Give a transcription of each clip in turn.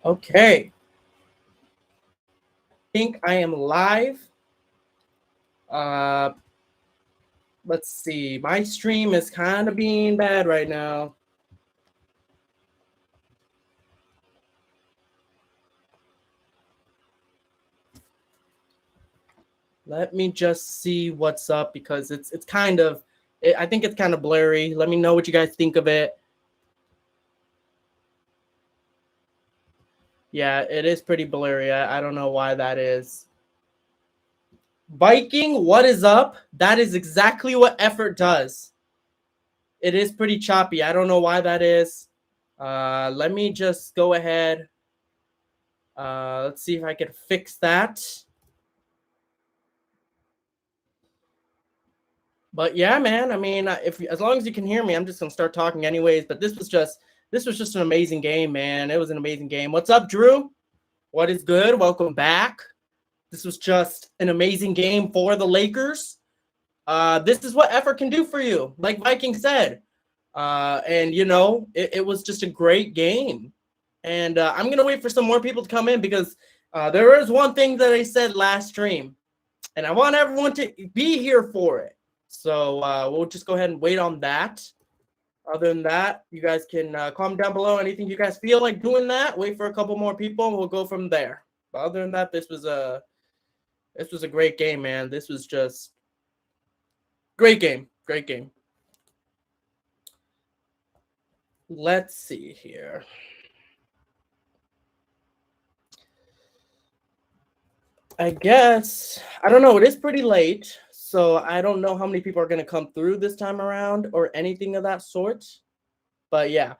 Okay, think I am live. Uh, let's see. My stream is kind of being bad right now. Let me just see what's up because it's kind of I think it's kind of blurry. Let me know what you guys think of it. Yeah, it is pretty blurry. I don't know why that is. Viking, what is up? That is exactly what effort does. It is pretty choppy. I don't know why that is. Let me just go ahead. Let's see if I can fix that. But yeah, man. I mean, if as long as you can hear me, I'm just gonna start talking anyways. But this was just an amazing game, man. It was an amazing game. What's up, Drew? What is good? Welcome back. This was just an amazing game for the Lakers. This is what effort can do for you, like Viking said. And it was just a great game. And I'm gonna wait for some more people to come in because there is one thing that I said last stream, and I want everyone to be here for it. So we'll just go ahead and wait on that. Other than that, you guys can comment down below anything you guys feel like doing that. Wait for a couple more people, and we'll go from there. But other than that, this was a great game, man. This was just great game. Great game. Let's see here. I guess I don't know. It is pretty late, so I don't know how many people are going to come through this time around or anything of that sort. But yeah,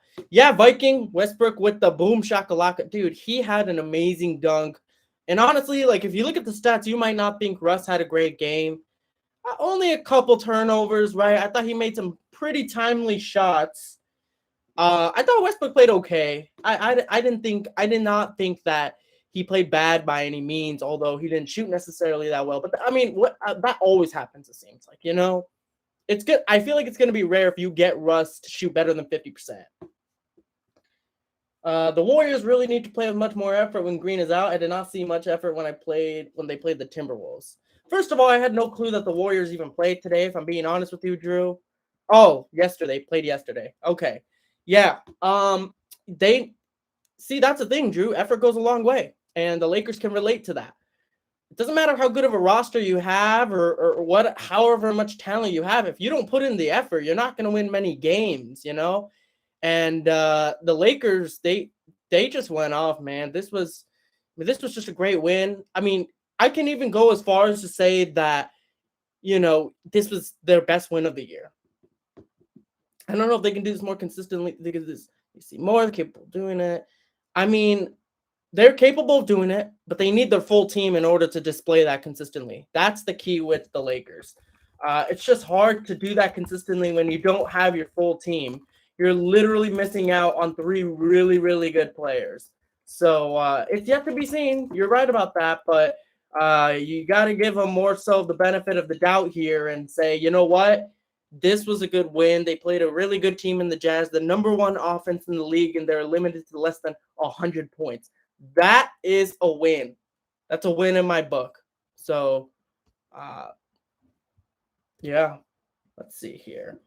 Viking Westbrook with the boom shakalaka, dude. He had an amazing dunk, and honestly, like if you look at the stats, you might not think Russ had a great game. Only a couple turnovers, right? I thought he made some pretty timely shots. I thought Westbrook played okay. I did not think that he played bad by any means, although he didn't shoot necessarily that well. But I mean, that always happens. It seems like it's good. I feel like it's going to be rare if you get Russ to shoot better than 50%. The Warriors really need to play with much more effort when Green is out. I did not see much effort when they played the Timberwolves. First of all, I had no clue that the Warriors even played today, if I'm being honest with you, Drew. Oh, played yesterday. Okay. Yeah. They see that's the thing, Drew. Effort goes a long way, and the Lakers can relate to that. It doesn't matter how good of a roster you have or what, however much talent you have. If you don't put in the effort, you're not going to win many games, And the Lakers, they just went off, man. This was just a great win. I mean, I can even go as far as to say that, this was their best win of the year. I don't know if they can do this more consistently. They can this, you see more capable of doing it. I mean, they're capable of doing it, but they need their full team in order to display that consistently. That's the key with the Lakers. It's just hard to do that consistently when you don't have your full team. You're literally missing out on 3 really, really good players. So it's yet to be seen. You're right about that, but you got to give them more so the benefit of the doubt here and say, you know what? This was a good win. They played a really good team in the Jazz, the number 1 offense in the league, and they're limited to less than 100 points. That is a win. That's a win in my book. So, yeah. Let's see here.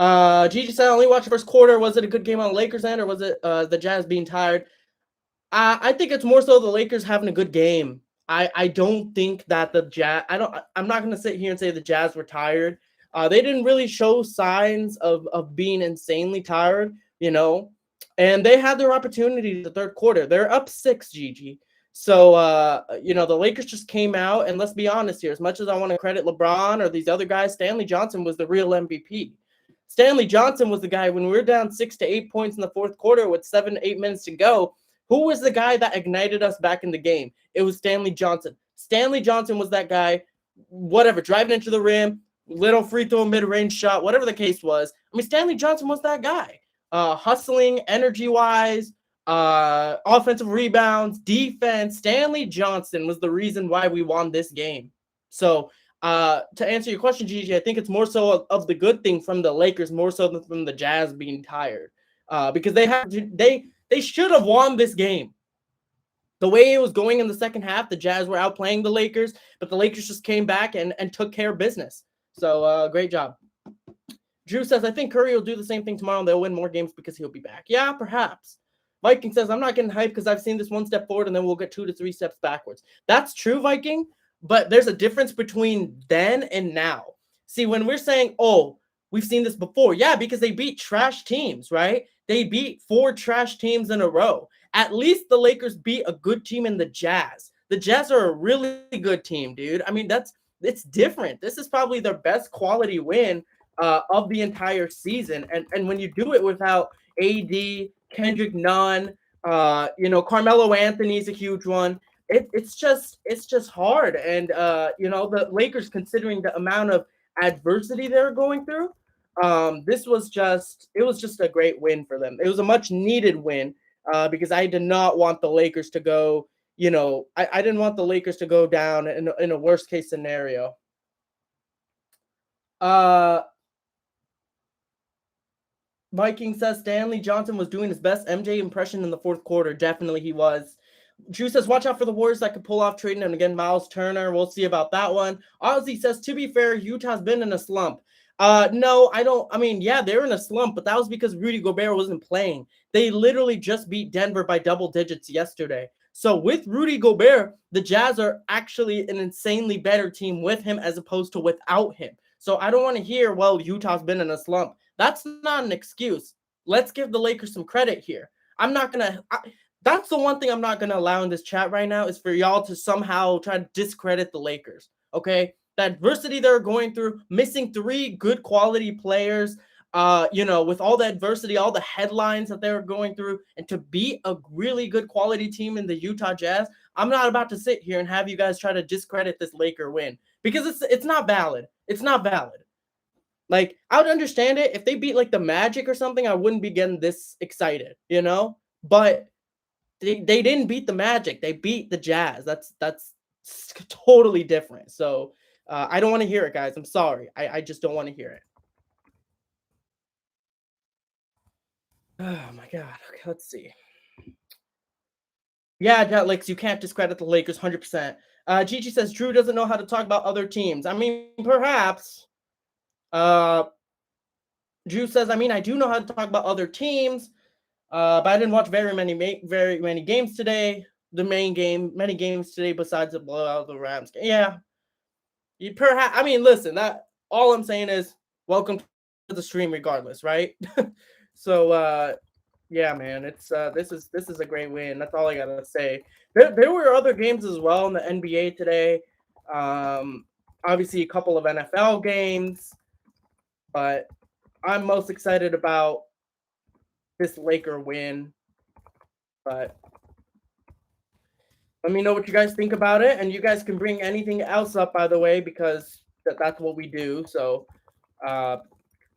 Gigi said, I only watched the first quarter. Was it a good game on the Lakers end, or was it the Jazz being tired? I think it's more so the Lakers having a good game. I don't think that the Jazz. I'm not going to sit here and say the Jazz were tired. They didn't really show signs of being insanely tired, and they had their opportunity the third quarter. They're up 6, Gigi. So, the Lakers just came out, and let's be honest here. As much as I want to credit LeBron or these other guys, Stanley Johnson was the real MVP. Stanley Johnson was the guy when we were down 6 to 8 points in the fourth quarter with 7 to 8 minutes to go. Who was the guy that ignited us back in the game? It was Stanley Johnson. Stanley Johnson was that guy, whatever, driving into the rim, little free throw, mid-range shot, whatever the case was. I mean, Stanley Johnson was that guy. Hustling, energy-wise, offensive rebounds, defense. Stanley Johnson was the reason why we won this game. So to answer your question, Gigi, I think it's more so of the good thing from the Lakers, more so than from the Jazz being tired. Because they should have won this game. The way it was going in the second half, the Jazz were outplaying the Lakers, but the Lakers just came back and took care of business. So great job. Drew says, I think Curry will do the same thing tomorrow and they'll win more games because he'll be back. Yeah, perhaps. Viking says, I'm not getting hyped because I've seen this one step forward and then we'll get 2 to 3 steps backwards. That's true, Viking, but there's a difference between then and now. See, when we're saying, oh, we've seen this before, yeah, because they beat trash teams, right? They beat 4 trash teams in a row. At least the Lakers beat a good team in the Jazz. The Jazz are a really good team, dude. I mean, it's different. This is probably their best quality win of the entire season. And when you do it without AD, Kendrick Nunn, Carmelo Anthony's a huge one. It's just hard. And the Lakers, considering the amount of adversity they're going through, this was just a great win for them. It was a much needed win because I did not want the Lakers to go. I didn't want the Lakers to go down in a worst case scenario. Viking says Stanley Johnson was doing his best MJ impression in the fourth quarter. Definitely he was. Drew says, watch out for the Warriors that could pull off trading him again. Miles Turner. We'll see about that one. Ozzy says, to be fair, Utah's been in a slump. No, I don't. I mean, yeah, they're in a slump, but that was because Rudy Gobert wasn't playing. They literally just beat Denver by double digits yesterday. So with Rudy Gobert, the Jazz are actually an insanely better team with him as opposed to without him. So I don't want to hear, well, Utah's been in a slump. That's not an excuse. Let's give the Lakers some credit here. That's the one thing I'm not going to allow in this chat right now is for y'all to somehow try to discredit the Lakers, okay? The adversity they're going through, missing 3 good quality players, with all the adversity, all the headlines that they were going through, and to beat a really good quality team in the Utah Jazz, I'm not about to sit here and have you guys try to discredit this Laker win because it's not valid. It's not valid. Like, I would understand it if they beat like the Magic or something. I wouldn't be getting this excited, But they didn't beat the Magic. They beat the Jazz. That's totally different. So I don't want to hear it, guys. I'm sorry. I just don't want to hear it. Oh my God. Okay, let's see. Yeah, Jetlix, you can't discredit the Lakers 100%. Gigi says Drew doesn't know how to talk about other teams. I mean, perhaps. Drew says, I mean, I do know how to talk about other teams, but I didn't watch very many games today. Many games today besides the blowout of the Rams. Yeah, I mean, listen. That all I'm saying is welcome to the stream, regardless, right? So, yeah, man, it's this is a great win. That's all I gotta say. There were other games as well in the NBA today. Obviously, a couple of NFL games, but I'm most excited about this Laker win. But let me know what you guys think about it, and you guys can bring anything else up, by the way, because that's what we do. So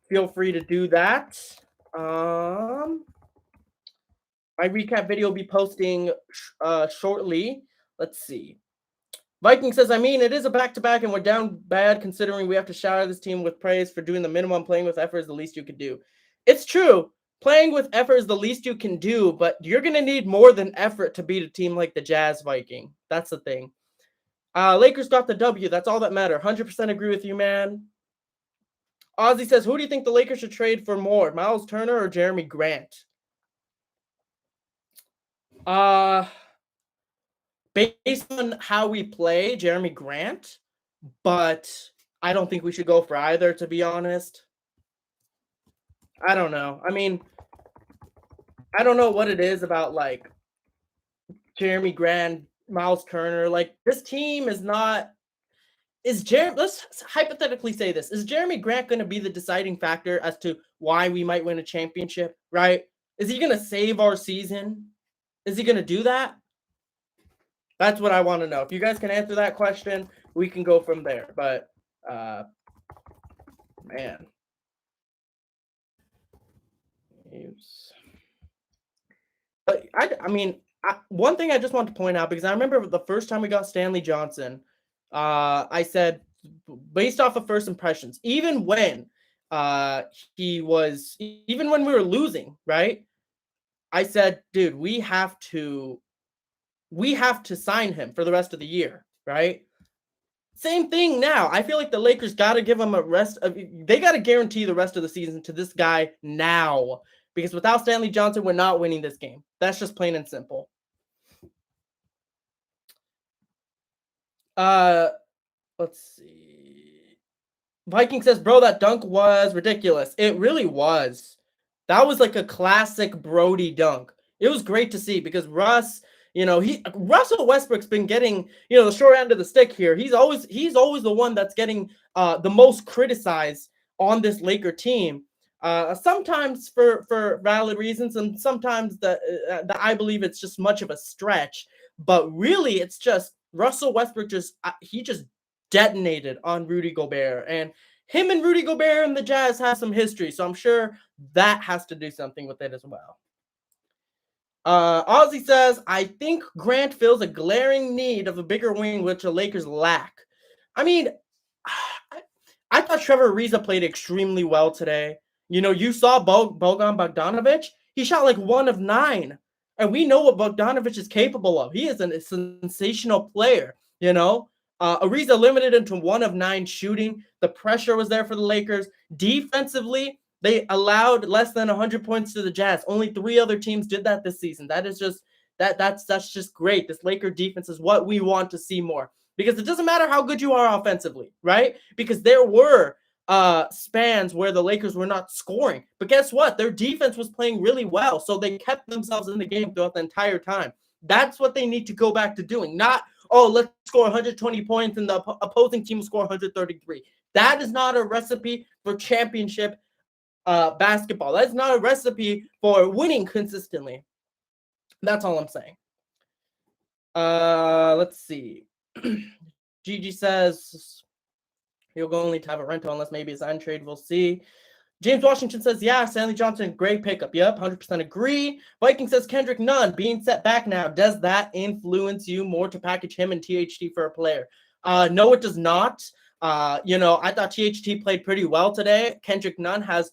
feel free to do that. My recap video will be posting shortly. Let's see. Viking says, I mean, it is a back-to-back, and we're down bad considering we have to shout at this team with praise for doing the minimum. Playing with effort is the least you could do. It's true. Playing with effort is the least you can do, but you're going to need more than effort to beat a team like the Jazz, Viking. That's the thing. Lakers got the W. That's all that matters. 100% agree with you, man. Ozzy says, who do you think the Lakers should trade for more, Miles Turner or Jeremy Grant? Based on how we play, Jeremy Grant, but I don't think we should go for either, to be honest. I don't know. I mean, I don't know what it is about, like, Jeremy Grant, Miles Turner. Like, this team is not... Let's hypothetically say this. Is Jeremy Grant going to be the deciding factor as to why we might win a championship, right? Is he going to save our season? Is he going to do that? That's what I want to know. If you guys can answer that question, we can go from there. But, man. But I mean, one thing I just want to point out, because I remember the first time we got Stanley Johnson, I said, based off of first impressions, even when we were losing, right? I said, dude, we have to we have to sign him for the rest of the year, right? Same thing now. I feel like the Lakers got to give him a rest of. They got to guarantee the rest of the season to this guy now, because without Stanley Johnson, we're not winning this game. That's just plain and simple. Let's see. Viking says, bro, that dunk was ridiculous. It really was. That was like a classic Brody dunk. It was great to see because Russell Westbrook's been getting, the short end of the stick here. He's always the one that's getting the most criticized on this Laker team. Sometimes for valid reasons, and sometimes that I believe it's just much of a stretch. But really, it's just Russell Westbrook just detonated on Rudy Gobert, and him and Rudy Gobert and the Jazz have some history, so I'm sure that has to do something with it as well. Ozzy says, I think Grant fills a glaring need of a bigger wing, which the Lakers lack. I mean, I thought Trevor Ariza played extremely well today. You saw Bogan Bogdanovic. He shot like 1 of 9. And we know what Bogdanovic is capable of. He is a sensational player, Ariza limited into 1 of 9 shooting. The pressure was there for the Lakers. Defensively, they allowed less than 100 points to the Jazz. Only 3 other teams did that this season. That is just that's just great. This Laker defense is what we want to see more. Because it doesn't matter how good you are offensively, right? Because there were spans where the Lakers were not scoring. But guess what? Their defense was playing really well. So they kept themselves in the game throughout the entire time. That's what they need to go back to doing. Not, let's score 120 points and the opposing team will score 133. That is not a recipe for championship basketball. That's not a recipe for winning consistently. That's all I'm saying. Let's see. Gigi says he'll only have a rental unless maybe it's untrade. We'll see. James Washington says, yeah, Stanley Johnson, great pickup. Yep, 100% agree. Viking says, Kendrick Nunn being set back now. Does that influence you more to package him and THT for a player? No, it does not. I thought THT played pretty well today. Kendrick Nunn has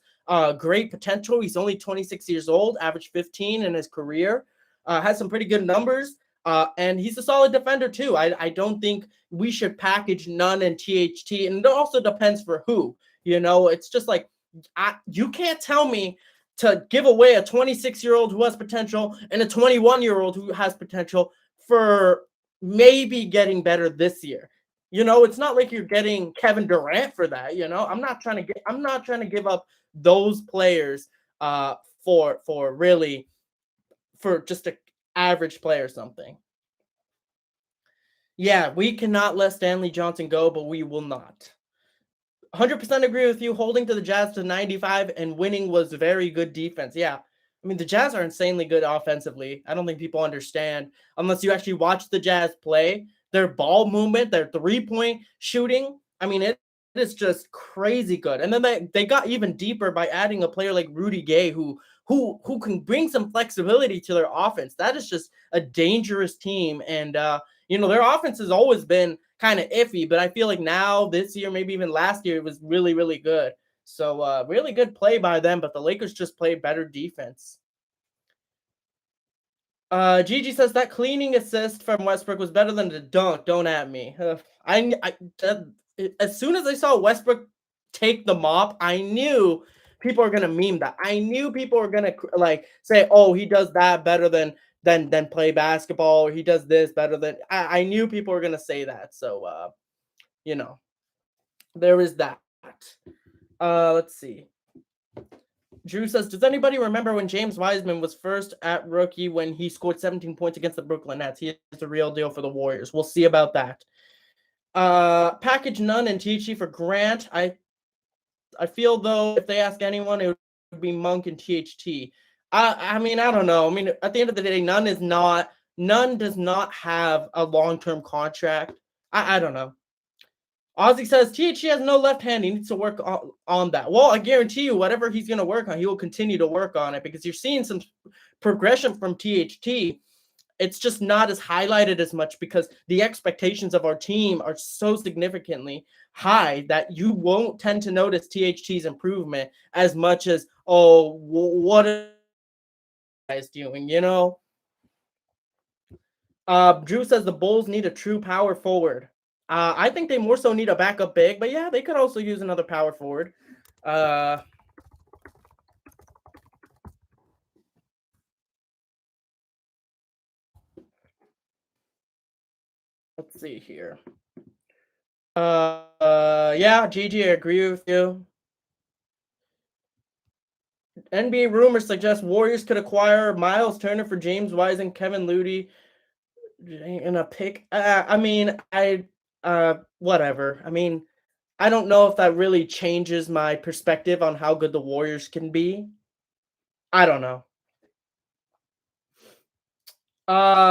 great potential. He's only 26 years old, averaged 15 in his career. Has some pretty good numbers. And he's a solid defender too. I don't think we should package Nunn and THT. And it also depends for who. It's just like, you can't tell me to give away a 26-year-old who has potential and a 21-year-old who has potential for maybe getting better this year. It's not like you're getting Kevin Durant for that. I'm not trying to give up those players for just an average player or something. Yeah, we cannot let Stanley Johnson go, but we will not. 100% agree with you. Holding to the Jazz to 95 and winning was very good defense. Yeah. I mean, the Jazz are insanely good offensively. I don't think people understand unless you actually watch the Jazz play. Their ball movement, their 3-point shooting. I mean, it is just crazy good. And then they got even deeper by adding a player like Rudy Gay who can bring some flexibility to their offense. That is just a dangerous team. And, their offense has always been kind of iffy, but I feel like now, this year, maybe even last year, it was really, really good. So really good play by them, but the Lakers just played better defense. Gigi says that cleaning assist from Westbrook was better than the dunk. Don't at me. As soon as I saw Westbrook take the mop, I knew people are gonna meme that. I knew people were gonna say, "Oh, he does that better than play basketball, or he does this better than." I knew people were gonna say that. So there is that. Let's see. Drew says, does anybody remember when James Wiseman was first at rookie when he scored 17 points against the Brooklyn Nets? He is the real deal for the Warriors. We'll see about that. Package Nunn and THT for Grant. I feel, though, if they ask anyone, it would be Monk and THT. I mean, I don't know. I mean, at the end of the day, Nunn does not have a long-term contract. I don't know. Ozzy says, THT has no left hand. He needs to work on that. Well, I guarantee you, whatever he's going to work on, he will continue to work on it because you're seeing some progression from THT. It's just not as highlighted as much because the expectations of our team are so significantly high that you won't tend to notice THT's improvement as much as, what are you guys doing, Drew says the Bulls need a true power forward. I think they more so need a backup big, but yeah, they could also use another power forward. Let's see here. Yeah, Gigi, I agree with you. NBA rumors suggest Warriors could acquire Miles Turner for James Wise and Kevin Looney in a pick. I mean, whatever. I mean, I don't know if that really changes my perspective on how good the Warriors can be. I don't know.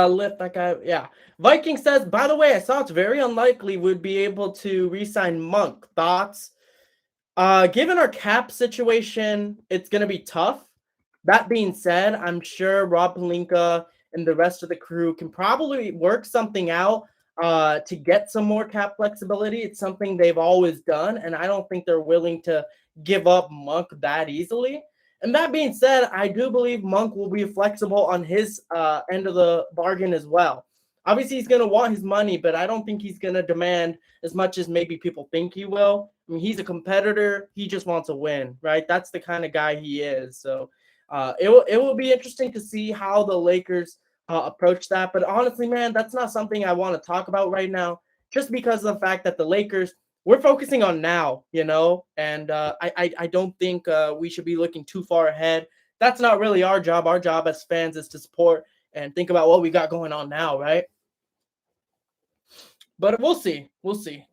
Lift that guy. Yeah. Viking says, by the way, I saw it's very unlikely we'd be able to re-sign Monk. Thoughts? Given our cap situation, it's gonna be tough. That being said, I'm sure Rob Pelinka and the rest of the crew can probably work something out to get some more cap flexibility. It's something they've always done, and I don't think they're willing to give up Monk that easily. And that being said, I do believe Monk will be flexible on his end of the bargain as well. Obviously, he's going to want his money, but I don't think he's going to demand as much as maybe people think he will. I mean, he's a competitor. He just wants to win, right? That's the kind of guy he is. So it will be interesting to see how the Lakers approach that. But honestly, man, that's not something I want to talk about right now, just because of the fact that the Lakers, we're focusing on now, and I don't think we should be looking too far ahead. That's not really our job. Our job as fans is to support and think about what we got going on now, right? But we'll see. We'll see.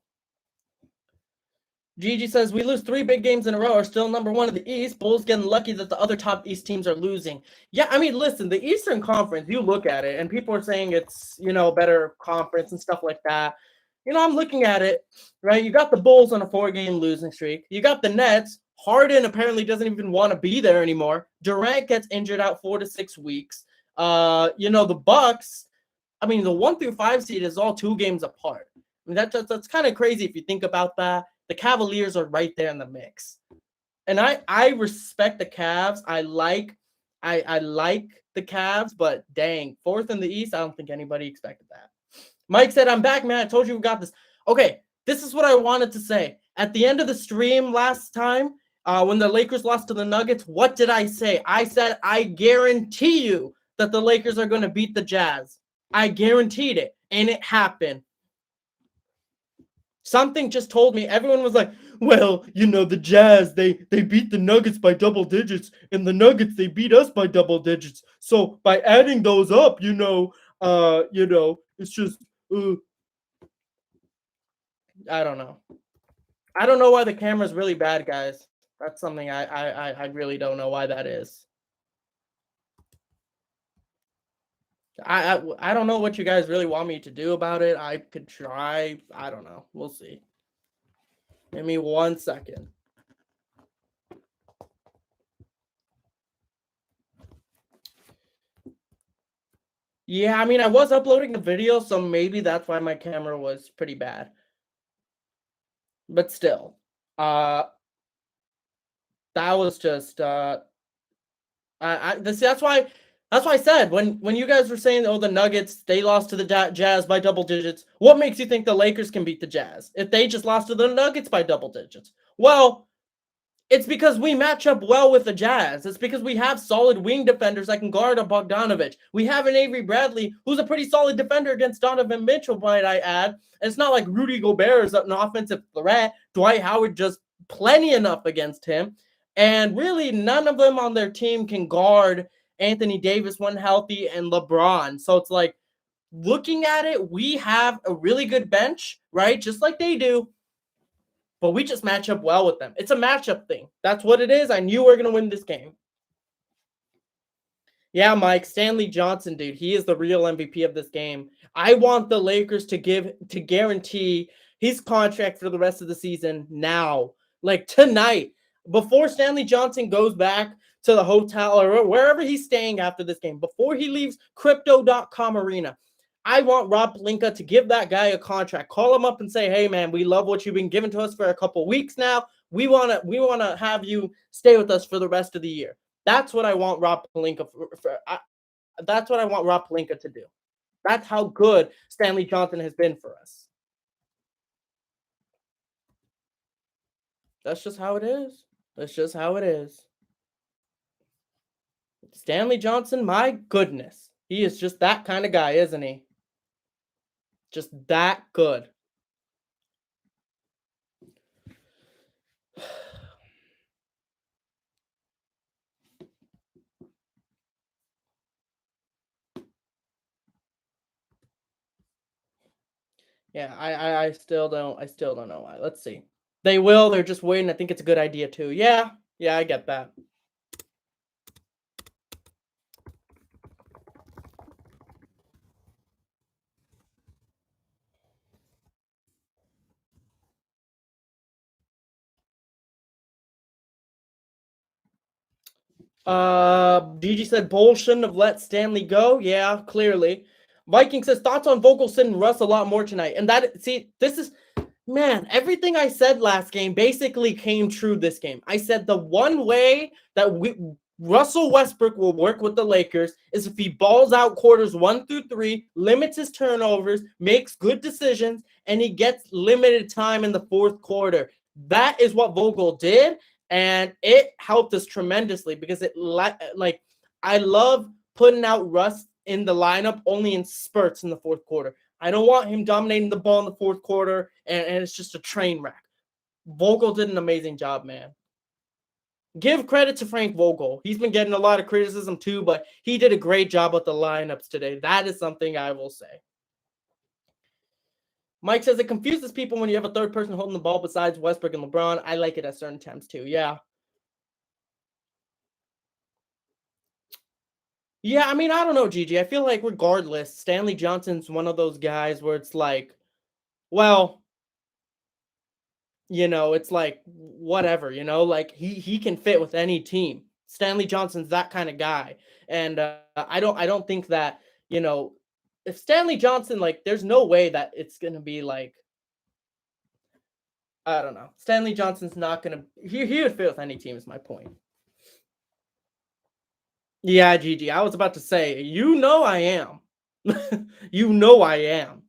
Gigi says, we lose 3 big games in a row, are still number 1 in the East. Bulls getting lucky that the other top East teams are losing. Yeah, I mean, listen, the Eastern Conference, you look at it, and people are saying it's, a better conference and stuff like that. I'm looking at it, right? You got the Bulls on a 4-game losing streak. You got the Nets. Harden apparently doesn't even want to be there anymore. Durant gets injured out 4 to 6 weeks. The Bucks, I mean, the 1 through 5 seed is all 2 games apart. I mean, that's kind of crazy if you think about that. The Cavaliers are right there in the mix. And I respect the Cavs. I like the Cavs, but dang, 4th in the East, I don't think anybody expected that. Mike said, I'm back, man. I told you we got this. Okay, this is what I wanted to say. At the end of the stream last time, when the Lakers lost to the Nuggets, what did I say? I said, I guarantee you that the Lakers are going to beat the Jazz. I guaranteed it, and it happened. Something just told me, everyone was like, well, the Jazz, they beat the Nuggets by double digits, and the Nuggets, they beat us by double digits. So by adding those up, it's just, I don't know. I don't know why the camera's really bad, guys. That's something I really don't know why that is. I don't know what you guys really want me to do about it. I could try. I don't know. We'll see. Give me 1 second. Yeah, I mean, I was uploading the video, so maybe that's why my camera was pretty bad. But still, that was just that's why I said when you guys were saying, oh, the Nuggets, they lost to the Jazz by double digits. What makes you think the Lakers can beat the Jazz if they just lost to the Nuggets by double digits? Well, it's because we match up well with the Jazz. It's because we have solid wing defenders that can guard a Bogdanovich. We have an Avery Bradley who's a pretty solid defender against Donovan Mitchell, might I add. And it's not like Rudy Gobert is an offensive threat. Dwight Howard just plenty enough against him. And really, none of them on their team can guard Anthony Davis when healthy and LeBron. So it's like, looking at it, we have a really good bench, right? Just like they do. But we just match up well with them. It's a matchup thing. That's what it is. I knew we were going to win this game. Yeah, Mike, Stanley Johnson, dude, he is the real MVP of this game. I want the Lakers to guarantee his contract for the rest of the season now, like tonight, before Stanley Johnson goes back to the hotel or wherever he's staying after this game, before he leaves Crypto.com Arena. I want Rob Pelinka to give that guy a contract. Call him up and say, "Hey, man, we love what you've been giving to us for a couple weeks now. We wanna have you stay with us for the rest of the year." That's what I want Rob Pelinka that's what I want Rob Pelinka to do. That's how good Stanley Johnson has been for us. That's just how it is. That's just how it is. Stanley Johnson, my goodness. He is just that kind of guy, isn't he? Just that good. Yeah, I still don't know why. Let's see. They will, they're just waiting. I think it's a good idea too. Yeah, yeah, I get that. Gigi said Bull shouldn't have let Stanley go. Yeah, clearly. Viking says thoughts on Vogel sitting Russ a lot more tonight. And that see, this is man, everything I said last game basically came true this game. I said the one way that Russell Westbrook will work with the Lakers is if he balls out quarters 1 through 3, limits his turnovers, makes good decisions, and he gets limited time in the fourth quarter. That is what Vogel did, and it helped us tremendously because like I love putting out Russ in the lineup only in spurts in the fourth quarter. I don't want him dominating the ball in the fourth quarter, and it's just a train wreck. Vogel did an amazing job, man. Give credit to Frank Vogel. He's been getting a lot of criticism too, but he did a great job with the lineups today. That is something I will say. Mike says it confuses people when you have a third person holding the ball besides Westbrook and LeBron. I like it at certain times too. Yeah. Yeah, I mean, I don't know, Gigi. I feel like regardless, Stanley Johnson's one of those guys where it's like, well, it's like whatever, like he can fit with any team. Stanley Johnson's that kind of guy. And I don't think that, if Stanley Johnson, like, there's no way that it's going to be like, I don't know. Stanley Johnson's not going to, he would fit with any team is my point. Yeah, Gigi, I was about to say, I am. I am.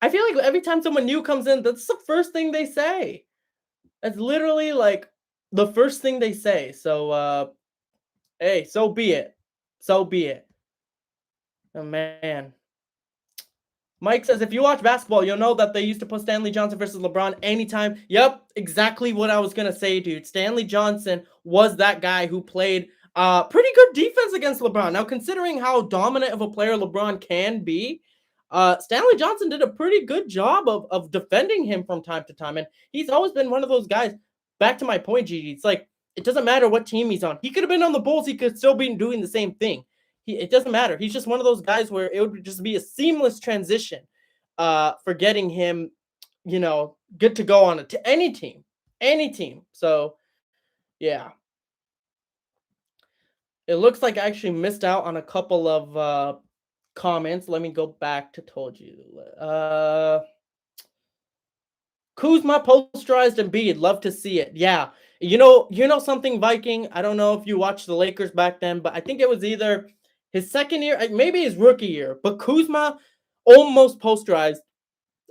I feel like every time someone new comes in, that's the first thing they say. That's literally like the first thing they say. So hey, so be it. So be it. Oh man. Mike says if you watch basketball, you'll know that they used to put Stanley Johnson versus LeBron anytime. Yep, exactly what I was gonna say, dude. Stanley Johnson was that guy who played pretty good defense against LeBron. Now, considering how dominant of a player LeBron can be, Stanley Johnson did a pretty good job of defending him from time to time. And he's always been one of those guys. Back to my point, Gigi, it's like it doesn't matter what team he's on. He could have been on the Bulls. He could still be doing the same thing. It doesn't matter. He's just one of those guys where it would just be a seamless transition for getting him, good to go on any team. Any team. So, yeah. It looks like I actually missed out on a couple of comments. Let me go back to told you. Kuzma posterized Embiid. Love to see it. Yeah. Something, Viking. I don't know if you watched the Lakers back then, but I think it was either his second year, maybe his rookie year. But Kuzma almost posterized.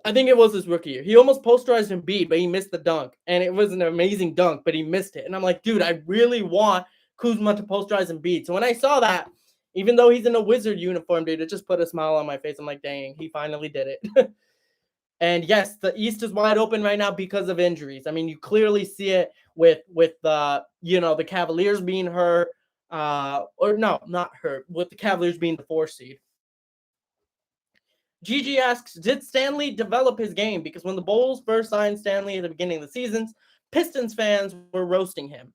I think it was his rookie year. He almost posterized Embiid, but he missed the dunk. And it was an amazing dunk, but he missed it. And I'm like, dude, I really want Kuzma to posterize Embiid. So when I saw that, even though he's in a Wizard uniform, dude, it just put a smile on my face. I'm like, dang, he finally did it. And yes, the East is wide open right now because of injuries. I mean, you clearly see it with the Cavaliers being hurt, or no, not hurt, with the Cavaliers being the 4 seed. Gigi asks, did Stanley develop his game? Because when the Bulls first signed Stanley at the beginning of the seasons, Pistons fans were roasting him.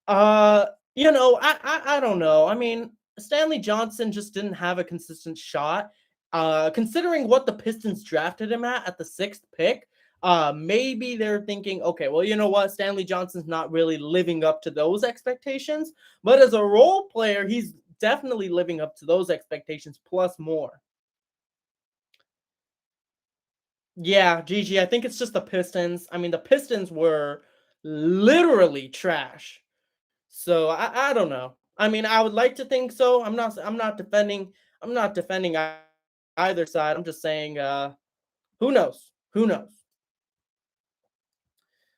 I don't know. I mean, Stanley Johnson just didn't have a consistent shot. Considering what the Pistons drafted him at the 6th pick, maybe they're thinking, okay, well, you know what? Stanley Johnson's not really living up to those expectations. But as a role player, he's definitely living up to those expectations plus more. Yeah, Gigi, I think it's just the Pistons. I mean, the Pistons were literally trash. So I don't know. I mean, I would like to think so. I'm not defending either side. I'm just saying, who knows? Who knows?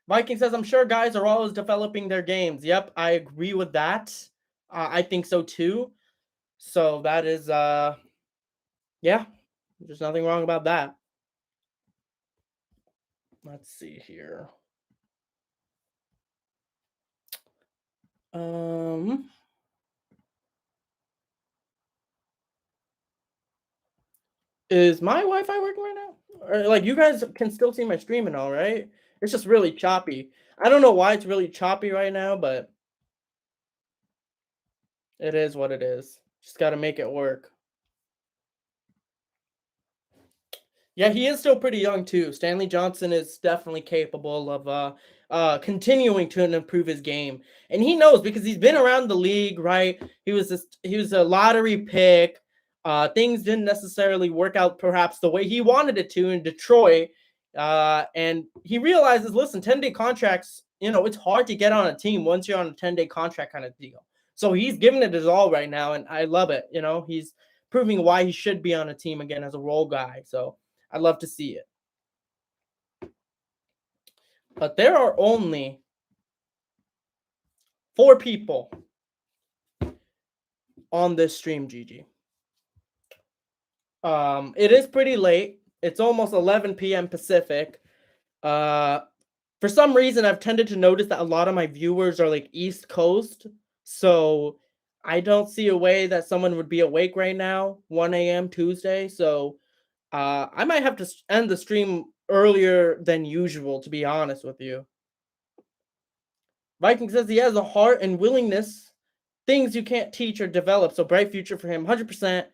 Viking says, I'm sure guys are always developing their games. Yep, I agree with that. I think so too. So that is, yeah, there's nothing wrong about that. Let's see here. Is my Wi-Fi working right now? Or like you guys can still see my stream and all, right? It's just really choppy. I don't know why it's really choppy right now, but it is what it is. Just got to make it work. Yeah, he is still pretty young too. Stanley Johnson is definitely capable of continuing to improve his game. And he knows because he's been around the league, right? He was a lottery pick. Things didn't necessarily work out perhaps the way he wanted it to in Detroit. And he realizes, listen, 10-day contracts, it's hard to get on a team once you're on a 10-day contract kind of deal. So he's giving it his all right now, and I love it. He's proving why he should be on a team again as a role guy. So I'd love to see it. But there are only 4 people on this stream, Gigi. It is pretty late. It's almost 11 p.m. Pacific. For some reason, I've tended to notice that a lot of my viewers are like East Coast. So I don't see a way that someone would be awake right now, 1 a.m. Tuesday. So I might have to end the stream earlier than usual, to be honest with you. Viking says he has a heart and willingness, things you can't teach or develop. So bright future for him, 100%.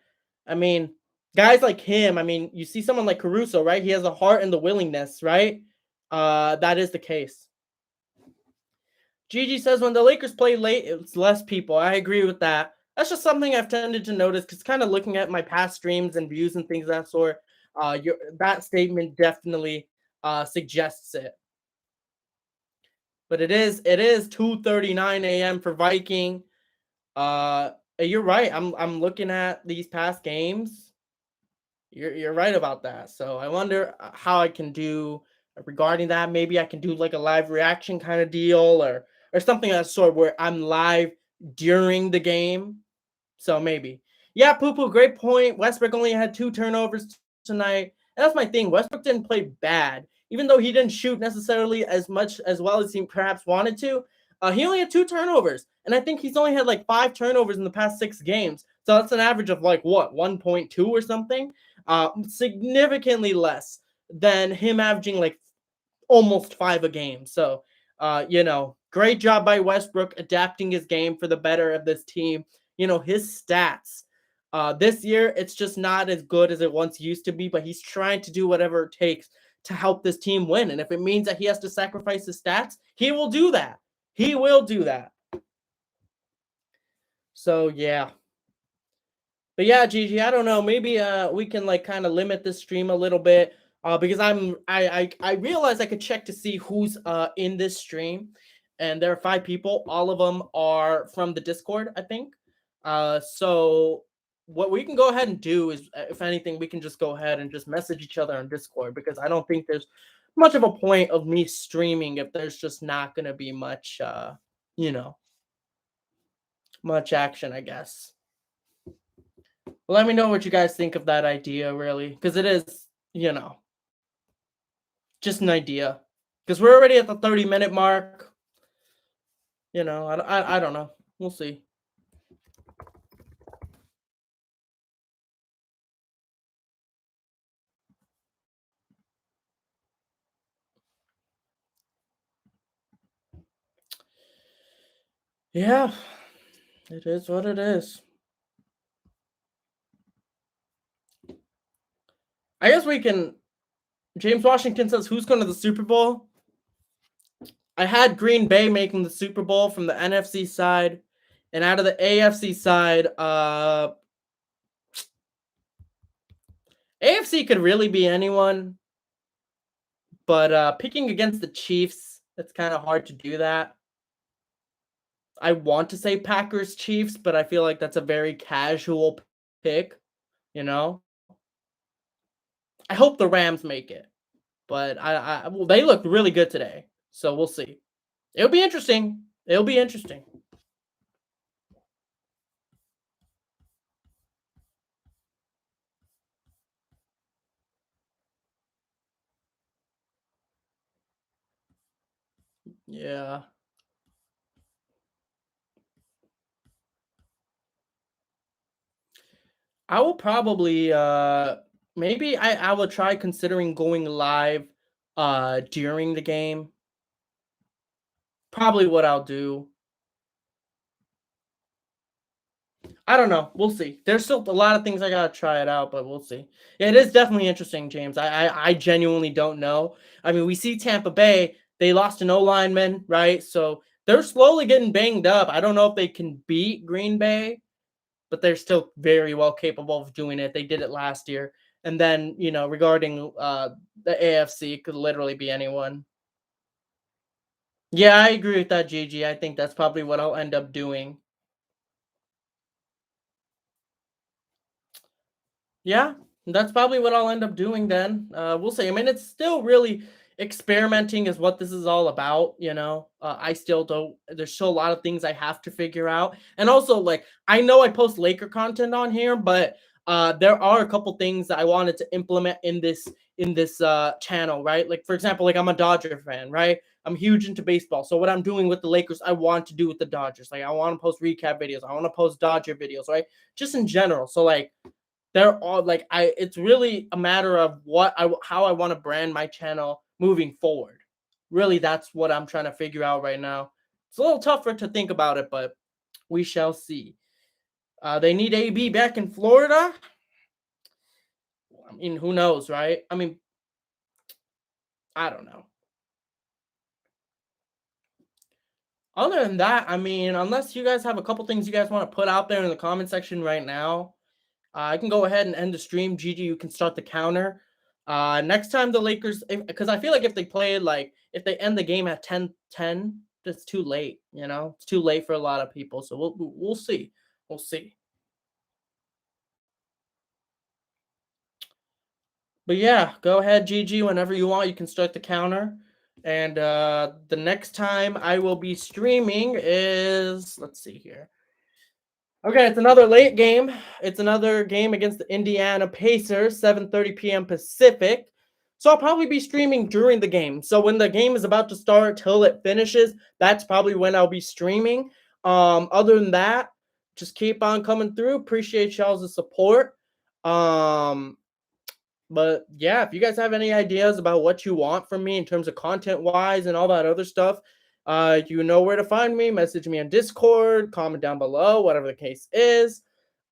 I mean, guys like him, you see someone like Caruso, right? He has a heart and the willingness, right? That is the case. Gigi says when the Lakers play late, it's less people. I agree with that. That's just something I've tended to notice because kind of looking at my past streams and views and things of that sort, that statement definitely suggests it. But it is 2:39 a.m. for Viking. You're right. I'm looking at these past games. You're right about that. So I wonder how I can do regarding that. Maybe I can do like a live reaction kind of deal or something of that sort where I'm live during the game. So maybe. Yeah, Poo Poo, great point. Westbrook only had 2 turnovers tonight. And that's my thing. Westbrook didn't play bad. Even though he didn't shoot necessarily as well as he perhaps wanted to, he only had 2 turnovers. And I think he's only had like 5 turnovers in the past 6 games. So that's an average of like what, 1.2 or something? Significantly less than him averaging like almost 5 a game. So, great job by Westbrook adapting his game for the better of this team. His stats this year, it's just not as good as it once used to be, but he's trying to do whatever it takes to help this team win. And if it means that he has to sacrifice his stats, he will do that. He will do that. So, yeah. But yeah, Gigi, I don't know. Maybe we can like kind of limit this stream a little bit because I realized I could check to see who's in this stream, and there are 5 people. All of them are from the Discord, I think. So what we can go ahead and do is, if anything, we can just go ahead and just message each other on Discord because I don't think there's much of a point of me streaming if there's just not going to be much, much action, I guess. Well, let me know what you guys think of that idea, really, because it is, just an idea. Because we're already at the 30-minute mark. I don't know. We'll see. Yeah, it is what it is. I guess we can. James Washington says, who's going to the Super Bowl? I had Green Bay making the Super Bowl from the NFC side. And out of the AFC side, AFC could really be anyone. But picking against the Chiefs, it's kind of hard to do that. I want to say Packers Chiefs, but I feel like that's a very casual pick, I hope the Rams make it, but well, they looked really good today, so we'll see. It'll be interesting. It'll be interesting. Yeah. I will probably maybe I will try considering going live during the game. Probably what I'll do. I don't know. We'll see. There's still a lot of things I gotta try it out, but we'll see. Yeah, it is definitely interesting, James. I genuinely don't know. I mean, we see Tampa Bay. They lost an O lineman, right? So they're slowly getting banged up. I don't know if they can beat Green Bay, but they're still very well capable of doing it. They did it last year. And then, regarding the AFC, it could literally be anyone. Yeah, I agree with that, Gigi. I think that's probably what I'll end up doing. Yeah, that's probably what I'll end up doing then. We'll see. I mean, it's still really experimenting is what this is all about. I still don't there's still a lot of things I have to figure out. And also like I know I post Laker content on here, but there are a couple things that I wanted to implement in this channel, right? Like for example, like I'm a Dodger fan, right? I'm huge into baseball. So what I'm doing with the Lakers, I want to do with the Dodgers. Like I want to post recap videos. I want to post Dodger videos, right? Just in general. So like they're all like it's really a matter of how I want to brand my channel moving forward. Really, that's what I'm trying to figure out right now. It's a little tougher to think about it, but we shall see. They need AB back in Florida. I mean, who knows, right? I mean, I don't know. Other than that, I mean, unless you guys have a couple things you guys want to put out there in the comment section right now, I can go ahead and end the stream. Gigi, you can start the counter. Next time the Lakers, because I feel like if they play like if they end the game at 10-10, it's too late. It's too late for a lot of people. So we'll see. We'll see. But yeah, go ahead, Gigi. Whenever you want, you can start the counter. And the next time I will be streaming is let's see here. Okay, it's another late game. It's another game against the Indiana Pacers, 7:30 p.m. Pacific. So I'll probably be streaming during the game. So when the game is about to start till it finishes, that's probably when I'll be streaming. Other than that, just keep on coming through. Appreciate y'all's support. Um, but yeah, if you guys have any ideas about what you want from me in terms of content wise and all that other stuff, you know where to find me. Message me on Discord, comment down below, whatever the case is.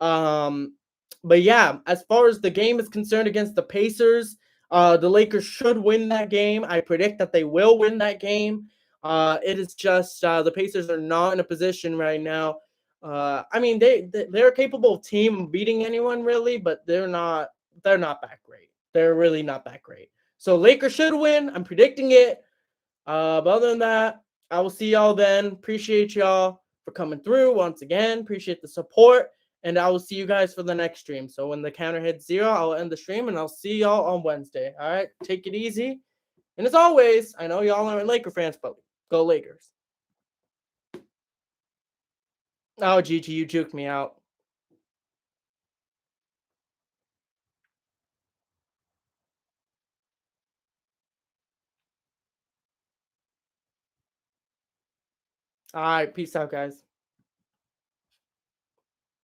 Um, but yeah, as far as the game is concerned against the Pacers, the Lakers should win that game. I predict that they will win that game. It is just the Pacers are not in a position right now. I mean, they're a capable team beating anyone really, but they're not that great. They're really not that great. So Lakers should win. I'm predicting it. But other than that, I will see y'all then. Appreciate y'all for coming through once again. Appreciate the support. And I will see you guys for the next stream. So when the counter hits 0, I'll end the stream and I'll see y'all on Wednesday. All right. Take it easy. And as always, I know y'all aren't Laker fans, but go Lakers. Oh, Gigi, you juked me out. All right. Peace out, guys.